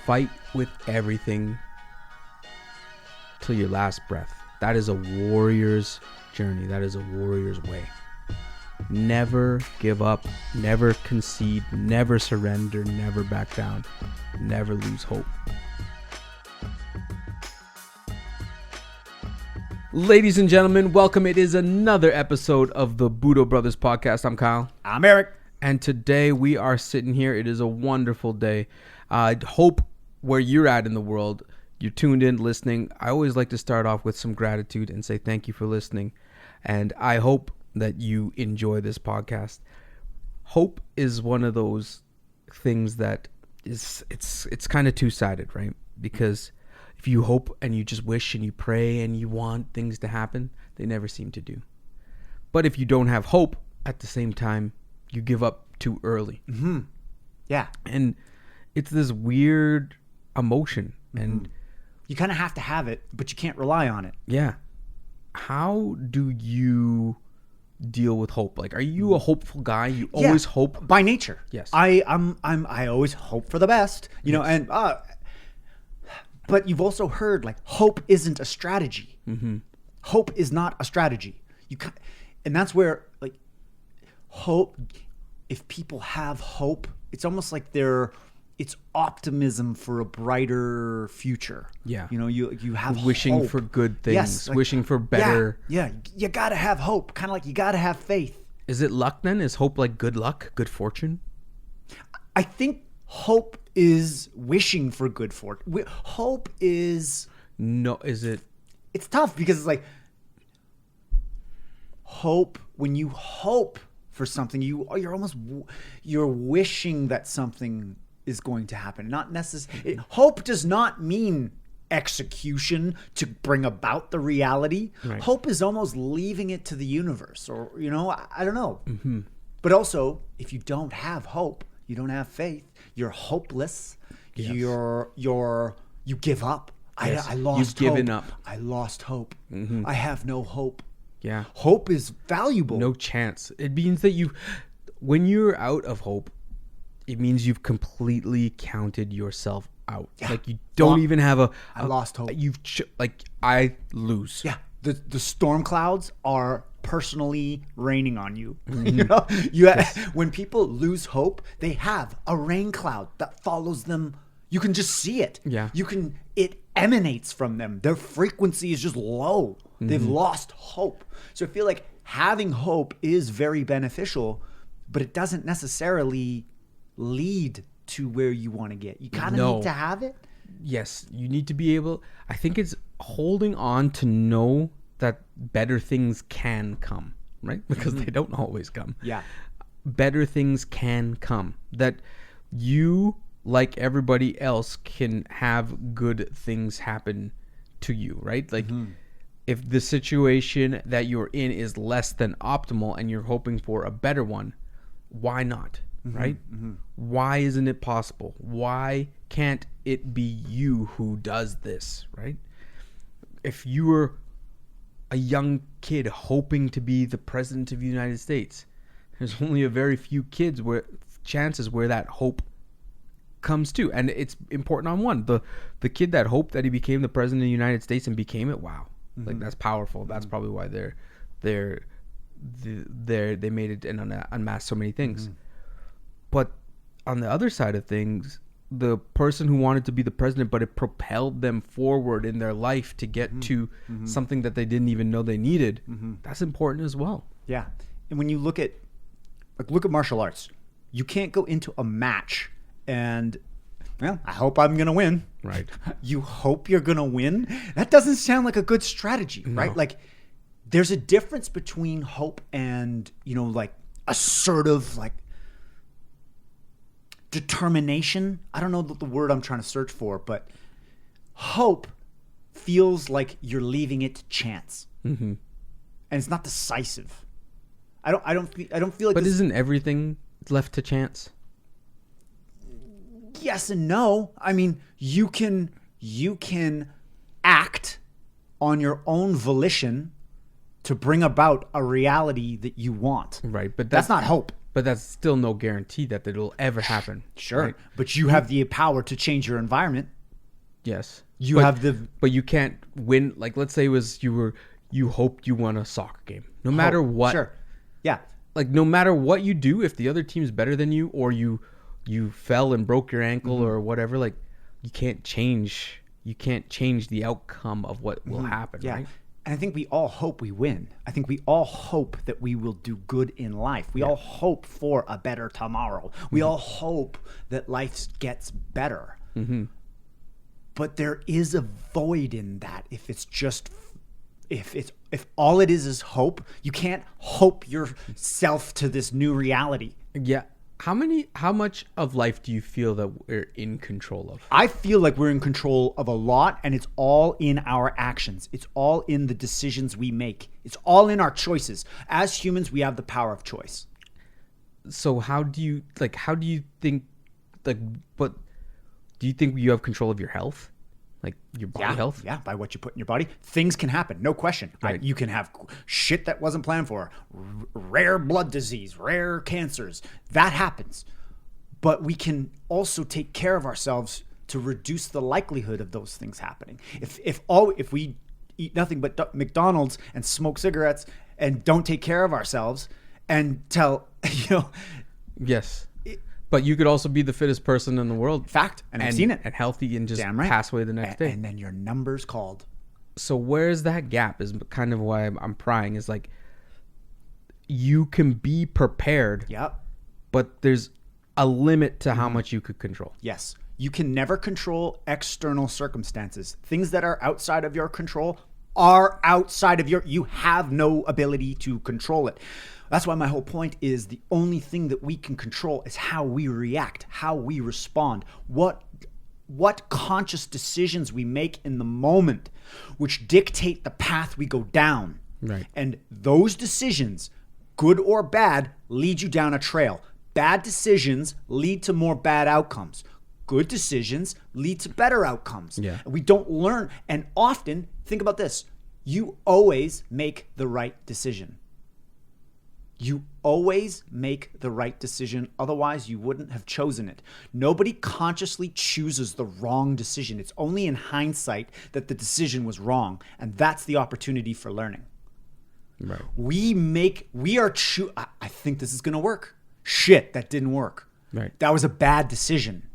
Fight with everything till your last breath. That is a warrior's journey. That is a warrior's way. Never give up, never concede, never surrender, never back down, never lose hope. Ladies and gentlemen, welcome. It is another episode of the Budo Brothers Podcast. I'm Kyle. I'm Eric. And today we are sitting here. It is a wonderful day. I hope where you're at in the world, you're tuned in, listening. I always like to start off with some gratitude and say thank you for listening. And I hope that you enjoy this podcast. Hope is one of those things that it's kind of two-sided, right? Because if you hope and you just wish and you pray and you want things to happen, they never seem to do. But if you don't have hope, at the same time, you give up too early. Mm-hmm. Yeah. And it's this weird emotion. And you kind of have to have it, but you can't rely on it. Yeah. How do you deal with hope? Like, are you a hopeful guy? You always hope by nature. Yes. I always hope for the best, you know, and but you've also heard like hope isn't a strategy. Mm-hmm. Hope is not a strategy. And that's where like hope, if people have hope, it's almost like it's optimism for a brighter future. Yeah. You know, you have wishing hope for good things, yes, like, wishing for better. Yeah. You got to have hope, kind of like you got to have faith. Is it luck then? Is hope like good luck, good fortune? I think hope is wishing for good fortune. Hope is... No, is it... It's tough because it's like hope, when you hope for something, you're wishing that something is going to happen. Not necessarily. Hope does not mean execution to bring about the reality. Right. Hope is almost leaving it to the universe, or I don't know. Mm-hmm. But also, if you don't have hope, you don't have faith, you're hopeless. Yes. You give up. Yes. I lost You've given up. I lost hope. Mm-hmm. I have no hope. Yeah. Hope is valuable. No chance. It means that when you're out of hope, it means you've completely counted yourself out. Yeah. Like you don't even have I lost hope. I lose. Yeah. The storm clouds are personally raining on you. Mm-hmm. When people lose hope, they have a rain cloud that follows them. You can just see it. Yeah. It emanates from them. Their frequency is just low. Mm-hmm. They've lost hope. So I feel like having hope is very beneficial, but it doesn't necessarily lead to where you want to get. You kind of need to have it. Yes, you need to be able. I think it's holding on to know that better things can come, right? Because they don't always come. Yeah. Better things can come. That you, like everybody else, can have good things happen to you, right? Like if the situation that you're in is less than optimal and you're hoping for a better one, why not? Right? Mm-hmm. Why isn't it possible? Why can't it be you who does this? Right? If you were a young kid hoping to be the president of the United States, there's only a very few chances where that hope comes to, and it's important on one. The kid that hoped that he became the president of the United States and became it. Wow, like that's powerful. That's probably why they made it and unmasked so many things. But on the other side of things, the person who wanted to be the president, but it propelled them forward in their life to get to something that they didn't even know they needed. That's important as well. Yeah. And when you look at martial arts, you can't go into a match and, well, I hope I'm going to win. Right. You hope you're going to win? That doesn't sound like a good strategy, right? Like there's a difference between hope and, like assertive, like determination. I don't know the word I'm trying to search for, but hope feels like you're leaving it to chance, and it's not decisive. I don't feel like. But isn't everything left to chance? Yes and no. I mean, you can act on your own volition to bring about a reality that you want. Right, but that's not hope. But that's still no guarantee that it'll ever happen. Sure. Right? But you have the power to change your environment. Yes. But you can't win. Like, let's say it was you hoped you won a soccer game. No matter what. Sure. Yeah. Like, no matter what you do, if the other team's better than you, or you fell and broke your ankle or whatever, like, you can't change the outcome of what will happen, Yeah. right? And I think we all hope we win. I think we all hope that we will do good in life. We all hope for a better tomorrow. We all hope that life gets better. But there is a void in that if it's just if all it is hope. You can't hope yourself to this new reality. Yeah. How much of life do you feel that we're in control of? I feel like we're in control of a lot, and it's all in our actions. It's all in the decisions we make. It's all in our choices. As humans, we have the power of choice. So how do you think, but do you think you have control of your health? Like your body health? Yeah, by what you put in your body. Things can happen, no question. Right. You can have shit that wasn't planned for. Rare blood disease, rare cancers. That happens. But we can also take care of ourselves to reduce the likelihood of those things happening. If we eat nothing but McDonald's and smoke cigarettes and don't take care of ourselves and tell, Yes. But you could also be the fittest person in the world. Fact. And I've seen it. And healthy and just Damn right. pass away the next day. And then your number's called. So where's that gap is kind of why I'm prying, is like, you can be prepared. Yep. But there's a limit to how much you could control. Yes. You can never control external circumstances. Things that are outside of your control are outside of you have no ability to control it. That's why my whole point is the only thing that we can control is how we react, how we respond, what conscious decisions we make in the moment, which dictate the path we go down. Right. And those decisions, good or bad, lead you down a trail. Bad decisions lead to more bad outcomes. Good decisions lead to better outcomes. Yeah. We don't learn. And often, think about this, you always make the right decision. You always make the right decision. Otherwise, you wouldn't have chosen it. Nobody consciously chooses the wrong decision. It's only in hindsight that the decision was wrong. And that's the opportunity for learning. Right. I think this is going to work. Shit, that didn't work. Right. That was a bad decision.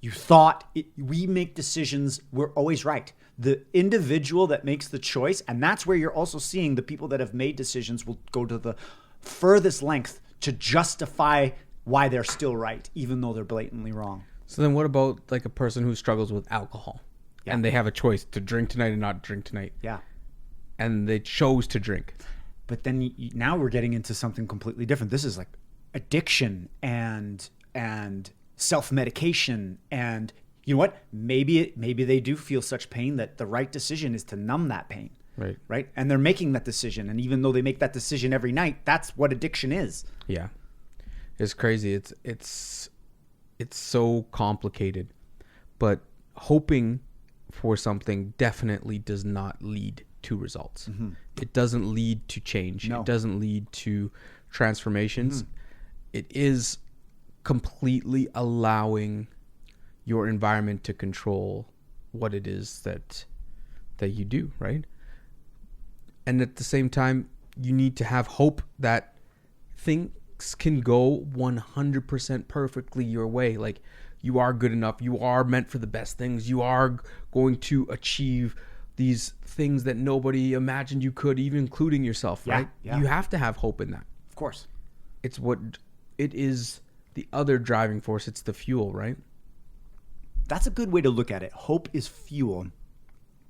You thought it. We make decisions. We're always right. The individual that makes the choice, and that's where you're also seeing the people that have made decisions will go to the furthest length to justify why they're still right, even though they're blatantly wrong. So then what about like a person who struggles with alcohol and they have a choice to drink tonight and not drink tonight? Yeah. And they chose to drink. But then now we're getting into something completely different. This is like addiction and self-medication, and you know what? Maybe they do feel such pain that the right decision is to numb that pain. Right. And they're making that decision. And even though they make that decision every night, that's what addiction is. Yeah. It's crazy. It's so complicated. But hoping for something definitely does not lead to results. It doesn't lead to change. No. It doesn't lead to transformations. It is completely allowing your environment to control what it is that you do, right? And at the same time, you need to have hope that things can go 100% perfectly your way. Like, you are good enough. You are meant for the best things. You are going to achieve these things that nobody imagined you could, even including yourself, right? Yeah. You have to have hope in that. Of course. It is the other driving force. It's the fuel, right? That's a good way to look at it. Hope is fuel.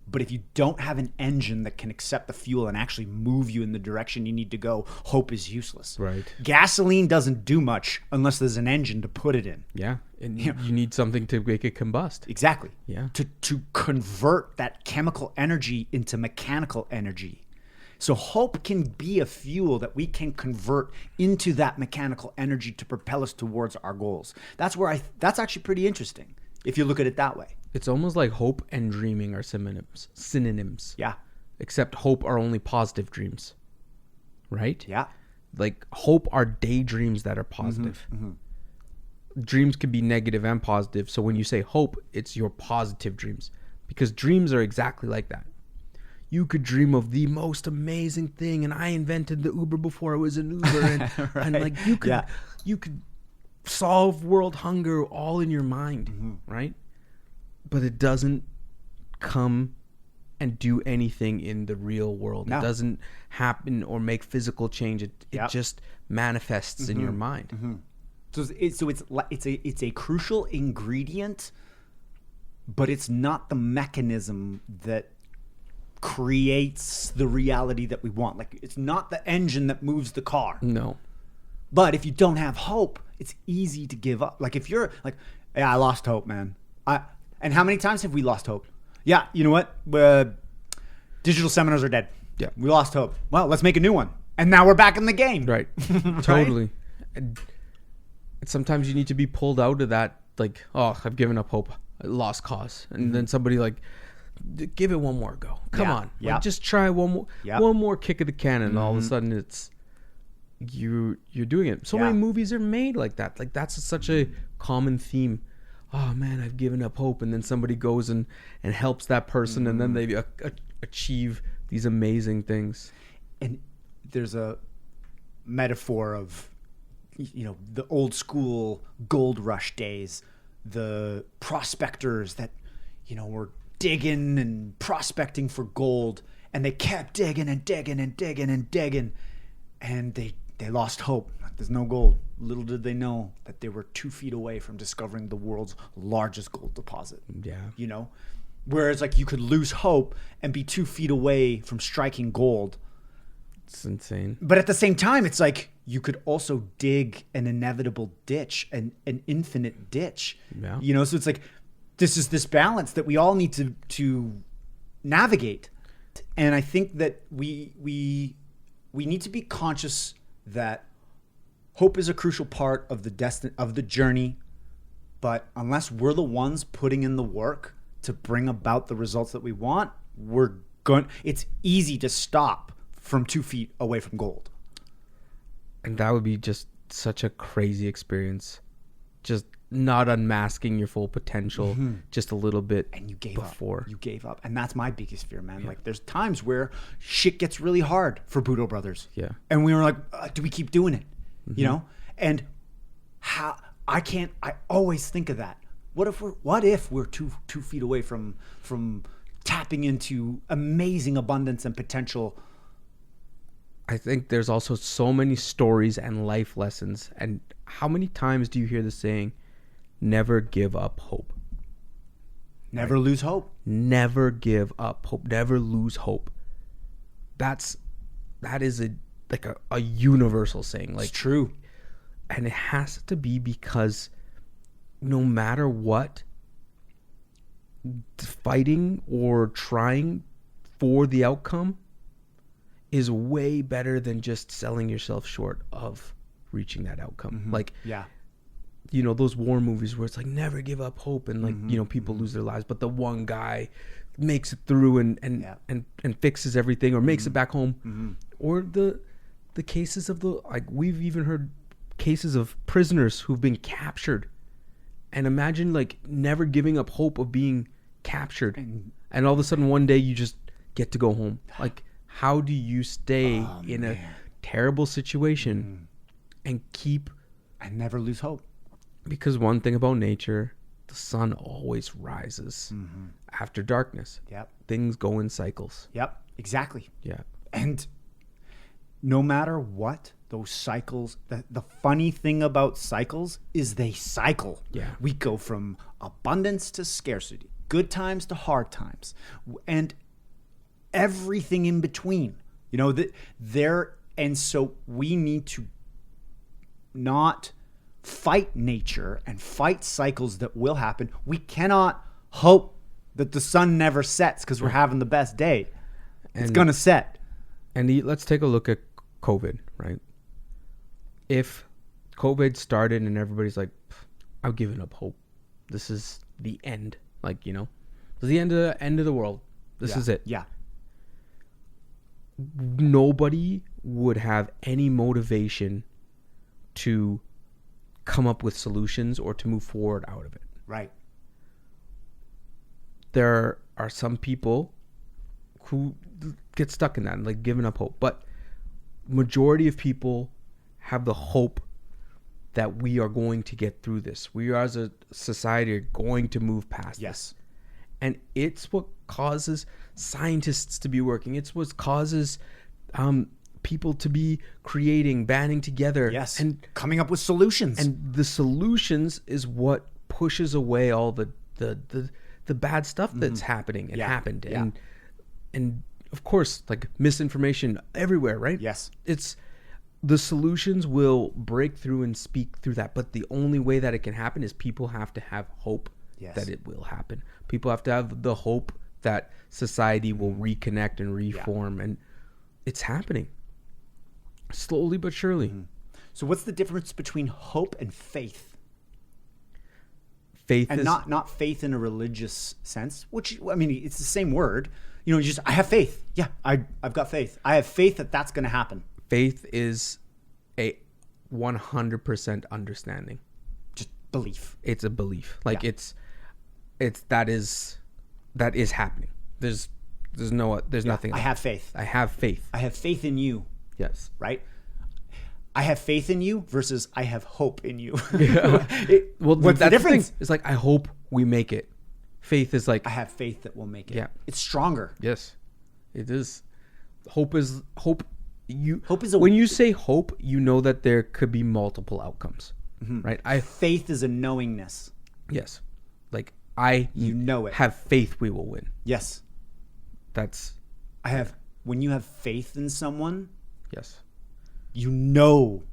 But if you don't have an engine that can accept the fuel and actually move you in the direction you need to go, hope is useless. Right. Gasoline doesn't do much unless there's an engine to put it in. Yeah. And you need something to make it combust. Exactly. Yeah. To convert that chemical energy into mechanical energy. So hope can be a fuel that we can convert into that mechanical energy to propel us towards our goals. That's actually pretty interesting if you look at it that way. It's almost like hope and dreaming are synonyms. Yeah. Except hope are only positive dreams. Right? Yeah. like hope are daydreams that are positive. Dreams can be negative and positive. So when you say hope, it's your positive dreams, because dreams are exactly like that. You could dream of the most amazing thing, and I invented the Uber before it was an Uber, and, Right. and like you could solve world hunger all in your mind, right? But it doesn't come and do anything in the real world. No. It doesn't happen or make physical change. It just manifests in your mind. So it's a crucial ingredient, but it's not the mechanism that creates the reality that we want. Like, it's not the engine that moves the car. No. But if you don't have hope, it's easy to give up. Like, if you're like, yeah, I lost hope, man. And how many times have we lost hope? Yeah, you know what? Digital seminars are dead. Yeah. We lost hope. Well, let's make a new one. And now we're back in the game. Right. Totally. And sometimes you need to be pulled out of that, like, oh, I've given up hope. I lost cause. And then somebody like, give it one more go. Come on. Like, just try one more kick of the can, and all of a sudden it's you're doing it. So many movies are made like that. Like, that's such a common theme. Oh man, I've given up hope, and then somebody goes and helps that person, and then they achieve these amazing things. And there's a metaphor of, you know, the old school gold rush days, the prospectors that, you know, were digging and prospecting for gold, and they kept digging and digging and digging and digging, and they lost hope. There's no gold. Little did they know that they were 2 feet away from discovering the world's largest gold deposit. Yeah. You know? Whereas, like, you could lose hope and be 2 feet away from striking gold. It's insane. But at the same time, it's like you could also dig an inevitable ditch, an infinite ditch. Yeah. You know, so it's like this is this balance that we all need to navigate. And I think that we need to be conscious that hope is a crucial part of the journey, but unless we're the ones putting in the work to bring about the results that we want, it's easy to stop from 2 feet away from gold. And that would be just such a crazy experience. Just not unmasking your full potential just a little bit. And you gave up. You gave up. And that's my biggest fear, man. Yeah. Like, there's times where shit gets really hard for Budo Brothers. Yeah. And we were like, do we keep doing it? You know? And I always think of that. What if we're 2 feet away from tapping into amazing abundance and potential? I think there's also so many stories and life lessons. And how many times do you hear the saying, never give up hope? Never lose hope. Never give up hope. Never lose hope. That is a universal saying. Like, it's true. And it has to be because no matter what, fighting or trying for the outcome is way better than just selling yourself short of reaching that outcome. Like, you know, those war movies where it's like, never give up hope, and like, you know, people lose their lives, but the one guy makes it through and fixes everything, or makes it back home. Or the cases of we've even heard cases of prisoners who've been captured, and imagine like never giving up hope of being captured, and all of a sudden one day you just get to go home. Like, how do you stay in a terrible situation and never lose hope? Because one thing about nature, the sun always rises after darkness. Yep. Things go in cycles. Yep, exactly. Yeah. And no matter what, those cycles, the funny thing about cycles is they cycle. Yeah. We go from abundance to scarcity, good times to hard times, and everything in between. You know, and so we need to not fight nature and fight cycles that will happen. We cannot hope that the sun never sets because we're having the best day. It's going to set. And let's take a look at COVID, right? If COVID started and everybody's like, I've given up hope. This is the end. Like, you know, this is the end of the world. This is it. Yeah. Nobody would have any motivation to come up with solutions or to move forward out of it. Right. There are some people who get stuck in that and like giving up hope, but majority of people have the hope that we are going to get through this. We are, as a society, are going to move past this. And it's what causes scientists to be working. It's what causes people to be creating, banding together. Yes. And coming up with solutions. And the solutions is what pushes away all the bad stuff that's happening and happened. Yeah. And of course, like misinformation everywhere, right? Yes. It's the solutions will break through and speak through that. But the only way that it can happen is people have to have hope that it will happen. People have to have the hope that society will reconnect and reform. And it's happening slowly but surely. So what's the difference between hope and faith? Faith and is not faith in a religious sense, which, I mean, it's the same word. You know, you just, I have faith. Yeah, I've got faith. I have faith that that's going to happen. Faith is a 100% understanding. Just belief. It's a belief. Like that is happening. There's nothing. I have faith. I have faith. I have faith in you. Yes. Right? I have faith in you versus I have hope in you. Well, what's the difference? It's like, I hope we make it. Faith is like, I have faith that we'll make it. Yeah. It's stronger. Yes, it is. Hope is hope. Hope is a, when you say hope, you know that there could be multiple outcomes, right? Faith is a knowingness. Yes, like you know it. Have faith we will win. Yes, that's. When you have faith in someone. Yes. You know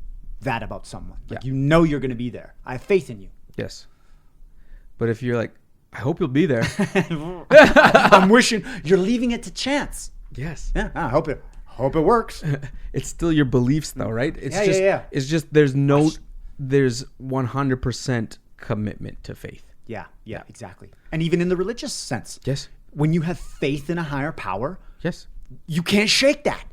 that about someone. Like you know you're going to be there. I have faith in you. Yes. But if you're like, I hope you'll be there. I'm wishing you're leaving it to chance. Yes. Yeah. I hope it works. It's still your beliefs though, right? It's It's just there's 100% commitment to faith. Yeah, exactly. And even in the religious sense. Yes. When you have faith in a higher power. Yes. You can't shake that.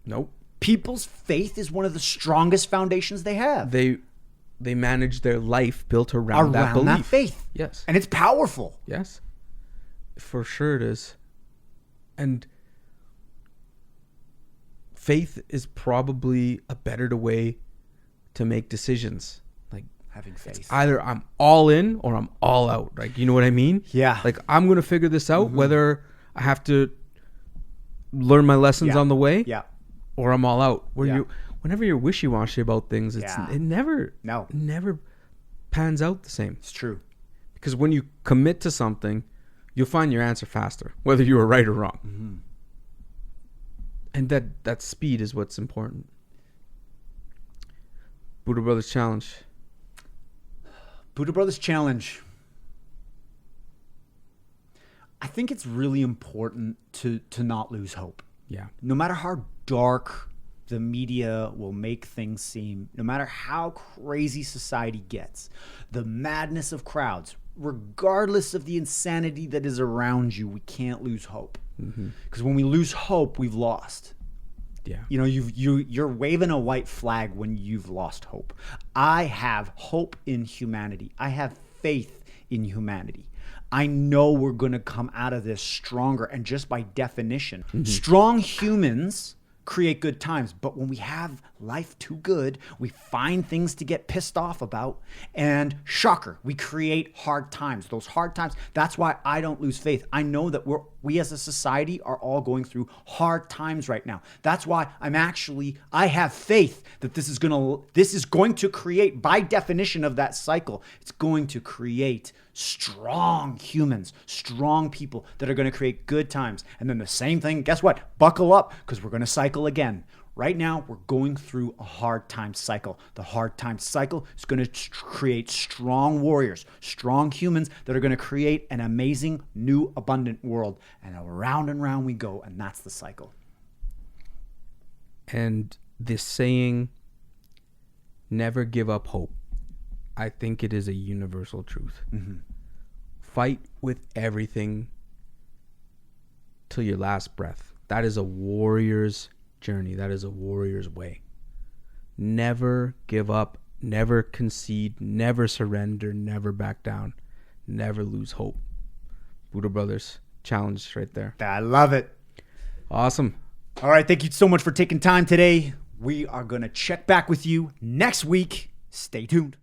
Nope. People's faith is one of the strongest foundations they have. They manage their life built around that belief. That faith. Yes. And it's powerful. Yes. For sure it is. And faith is probably a better way to make decisions. Like having faith. It's either I'm all in or I'm all out. Like, you know what I mean? Yeah. Like, I'm going to figure this out, whether I have to learn my lessons on the way. Yeah. Or I'm all out. Whenever you're wishy-washy about things, it never pans out the same. It's true. Because when you commit to something, you'll find your answer faster, whether you were right or wrong. Mm-hmm. And that speed is what's important. Budo Brothers Challenge. Budo Brothers Challenge. I think it's really important to not lose hope. Yeah. No matter how dark the media will make things seem, no matter how crazy society gets, the madness of crowds, regardless of the insanity that is around you, we can't lose hope. Because when we lose hope, we've lost. Yeah. You know, you're waving a white flag when you've lost hope. I have hope in humanity. I have faith in humanity. I know we're going to come out of this stronger. And just by definition, strong humans create good times. But when we have life too good, we find things to get pissed off about. And shocker, we create hard times. Those hard times, that's why I don't lose faith. I know that we as a society are all going through hard times right now. That's why I have faith that this is going to create, by definition of that cycle, it's going to create strong humans, strong people that are going to create good times. And then the same thing, guess what? Buckle up, because we're going to cycle again. Right now, we're going through a hard time cycle. The hard time cycle is going to create strong warriors, strong humans that are going to create an amazing, new, abundant world. And around and round we go, and that's the cycle. And this saying, never give up hope, I think it is a universal truth. Fight with everything till your last breath. That is a warrior's journey. That is a warrior's way. Never give up, never concede, never surrender, never back down, never lose hope. Budo Brothers, challenge right there. I love it. Awesome. All right, thank you so much for taking time today. We are going to check back with you next week. Stay tuned.